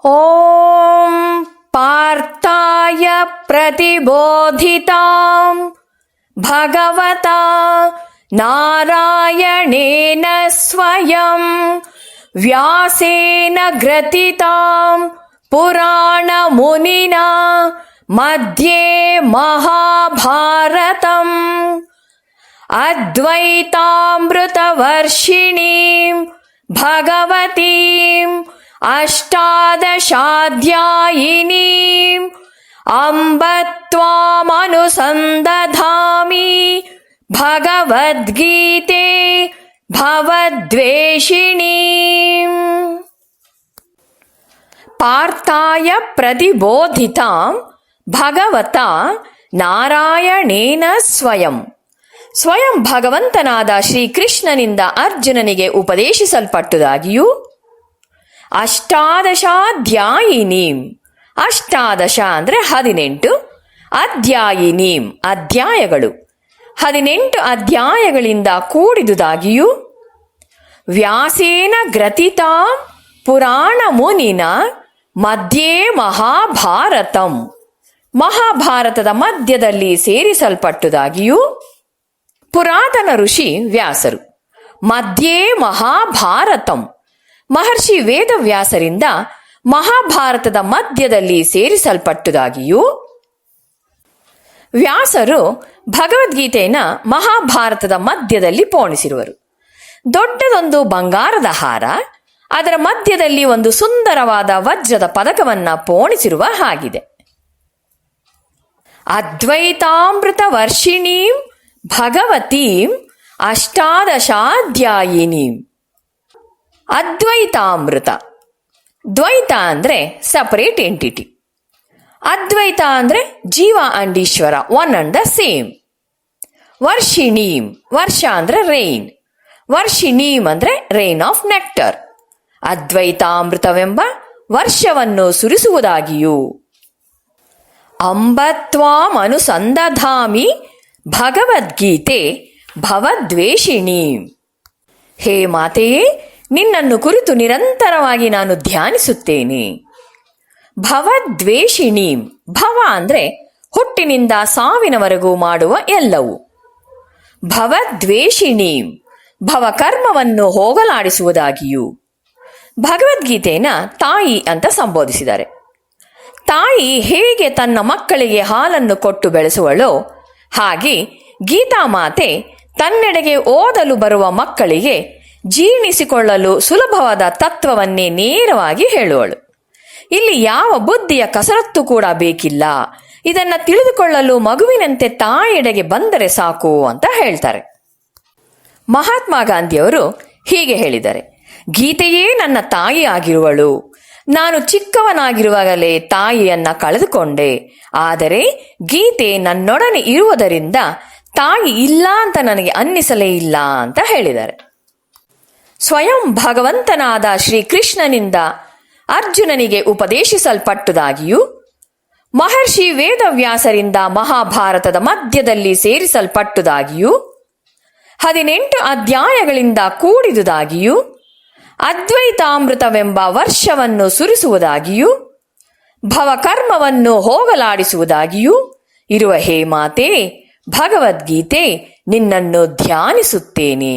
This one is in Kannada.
ಓಂ ಪಾರ್ಥಾಯ ಪ್ರತಿಬೋಧಿತಾಂ ಭಗವತಾ ನಾರಾಯಣೇನ ಸ್ವಯಂ ವ್ಯಾಸೇನ ಗ್ರಥಿತಾಂ ಪುರಾಣ ಮುನಿನಾ ಮಧ್ಯೆ ಮಹಾಭಾರತಂ ಅದ್ವೈತಾಮೃತವರ್ಷಿಣೀಂ ಭಗವತೀಂ ಅಷ್ಟಾದಶಾಧ್ಯಾಯಿನೀಂ ಅಂಬ ತ್ವಾಮನುಸಂದಧಾಮಿ ಭಗವದ್ಗೀತೆ ಭವದ್ವೇಷಿಣೀಂ. ಪಾರ್ಥಾಯ ಪ್ರತಿಬೋಧಿತಾಂ ಭಗವತಾ ನಾರಾಯಣೇನ ಸ್ವಯಂ. ಸ್ವಯಂ ಭಗವಂತನಾದ ಶ್ರೀಕೃಷ್ಣನಿಂದ ಅರ್ಜುನನಿಗೆ ಉಪದೇಶಿಸಲ್ಪಟ್ಟುದಾಗಿಯೂ ಅಷ್ಟಾದಶಾಧ್ಯಾಯಿನೀಂ, ಅಷ್ಟಾದಶ ಅಂದರೆ 18, ಅಧ್ಯಾಯಿನೀಂ ಅಧ್ಯಾಯಗಳು 18 ಅಧ್ಯಾಯಗಳಿಂದ ಕೂಡಿದುದಾಗಿಯೂ ವ್ಯಾಸೇನ ಗ್ರಥಿತಾಂ ಪುರಾಣ ಮುನಿನ ಮಧ್ಯೆ ಮಹಾಭಾರತಂ ಮಹಾಭಾರತದ ಮಧ್ಯದಲ್ಲಿ ಸೇರಿಸಲ್ಪಟ್ಟುದಾಗಿಯೂ ಪುರಾತನ ಋಷಿ ವ್ಯಾಸರು ಮಧ್ಯೆ ಮಹಾಭಾರತಂ ಮಹರ್ಷಿ ವೇದವ್ಯಾಸರಿಂದ ಮಹಾಭಾರತದ ಮಧ್ಯದಲ್ಲಿ ಸೇರಿಸಲ್ಪಟ್ಟುದಾಗಿಯೂ ವ್ಯಾಸರು ಭಗವದ್ಗೀತೆಯನ್ನು ಮಹಾಭಾರತದ ಮಧ್ಯದಲ್ಲಿ ಪೋಣಿಸಿರುವರು. ದೊಡ್ಡದೊಂದು ಬಂಗಾರದ ಹಾರ, ಅದರ ಮಧ್ಯದಲ್ಲಿ ಒಂದು ಸುಂದರವಾದ ವಜ್ರದ ಪದಕವನ್ನು ಪೋಣಿಸಿರುವ ಹಾಗಿದೆ. ಅದ್ವೈತಾಮೃತ ವರ್ಷಿಣೀಂ ಭಗವತೀಂ ಅಷ್ಟಾದಶಾಧ್ಯಾಯಿನೀಂ. ಅದ್ವೈತಾಮೃತ, ದ್ವೈತ ಅಂದರೆ ಸಪರೇಟ್ ಎಂಟಿಟಿ, ಅದ್ವೈತ ಅಂದರೆ jiva and Ishwara, one and the same. ವರ್ಷಿಣೀಂ, ವರ್ಷ ಅಂದರೆ ರೈನ್, ವರ್ಷಿಣೀಂ ಅಂದರೆ ರೈನ್ ಆಫ್ ನೆಕ್ಟರ್. ಅದ್ವೈತಾಮೃತವೆಂಬ ವರ್ಷವನ್ನು ಸುರಿಸುವುದಾಗಿಯೂ ಅಂಬ ತ್ವಾಮನುಸಂದಧಾಮಿ ಭಗವದ್ಗೀತೆ ಭವದ್ವೇಷಿಣೀಂ. ಹೇ ಮಾತೆಯೇ, ನಿನ್ನನ್ನು ಕುರಿತು ನಿರಂತರವಾಗಿ ನಾನು ಧ್ಯಾನಿಸುತ್ತೇನೆ. ಭವದ್ವೇಷಿಣೀಂ, ಭವ ಅಂದರೆ ಹುಟ್ಟಿನಿಂದ ಸಾವಿನವರೆಗೂ ಮಾಡುವ ಎಲ್ಲವೂ. ಭವದ್ವೇಷಿಣೀಂ, ಭವಕರ್ಮವನ್ನು ಹೋಗಲಾಡಿಸುವುದಾಗಿಯೂ. ಭಗವದ್ಗೀತೆನ ತಾಯಿ ಅಂತ ಸಂಬೋಧಿಸಿದ್ದಾರೆ. ತಾಯಿ ಹೇಗೆ ತನ್ನ ಮಕ್ಕಳಿಗೆ ಹಾಲನ್ನು ಕೊಟ್ಟು ಬೆಳೆಸುವಳೋ ಹಾಗೆ ಗೀತಾಮಾತೆ ತನ್ನೆಡೆಗೆ ಓದಲು ಬರುವ ಮಕ್ಕಳಿಗೆ ಜೀರ್ಣಿಸಿಕೊಳ್ಳಲು ಸುಲಭವಾದ ತತ್ವವನ್ನೇ ನೇರವಾಗಿ ಹೇಳುವಳು. ಇಲ್ಲಿ ಯಾವ ಬುದ್ಧಿಯ ಕಸರತ್ತು ಕೂಡ ಬೇಕಿಲ್ಲ, ಇದನ್ನ ತಿಳಿದುಕೊಳ್ಳಲು ಮಗುವಿನಂತೆ ತಾಯಿಯೆಡೆಗೆ ಬಂದರೆ ಸಾಕು ಅಂತ ಹೇಳ್ತಾರೆ. ಮಹಾತ್ಮ ಗಾಂಧಿಯವರು ಹೀಗೆ ಹೇಳಿದ್ದಾರೆ, ಗೀತೆಯೇ ನನ್ನ ತಾಯಿ ಆಗಿರುವಳು. ನಾನು ಚಿಕ್ಕವನಾಗಿರುವಾಗಲೇ ತಾಯಿಯನ್ನ ಕಳೆದುಕೊಂಡೆ, ಆದರೆ ಗೀತೆ ನನ್ನೊಡನೆ ಇರುವುದರಿಂದ ತಾಯಿ ಇಲ್ಲ ಅಂತ ನನಗೆ ಅನ್ನಿಸಲೇ ಇಲ್ಲ ಅಂತ ಹೇಳಿದ್ದಾರೆ. ಸ್ವಯಂ ಭಗವಂತನಾದ ಶ್ರೀಕೃಷ್ಣನಿಂದ ಅರ್ಜುನನಿಗೆ ಉಪದೇಶಿಸಲ್ಪಟ್ಟುದಾಗಿಯೂ ಮಹರ್ಷಿ ವೇದವ್ಯಾಸರಿಂದ ಮಹಾಭಾರತದ ಮಧ್ಯದಲ್ಲಿ ಸೇರಿಸಲ್ಪಟ್ಟುದಾಗಿಯೂ 18 ಅಧ್ಯಾಯಗಳಿಂದ ಕೂಡಿದುದಾಗಿಯೂ ಅದ್ವೈತಾಮೃತವೆಂಬ ವರ್ಷವನ್ನು ಸುರಿಸುವುದಾಗಿಯೂ ಭವಕರ್ಮವನ್ನು ಹೋಗಲಾಡಿಸುವುದಾಗಿಯೂ ಇರುವ ಹೇ ಮಾತೆ ಭಗವದ್ಗೀತೆ, ನಿನ್ನನ್ನು ಧ್ಯಾನಿಸುತ್ತೇನೆ.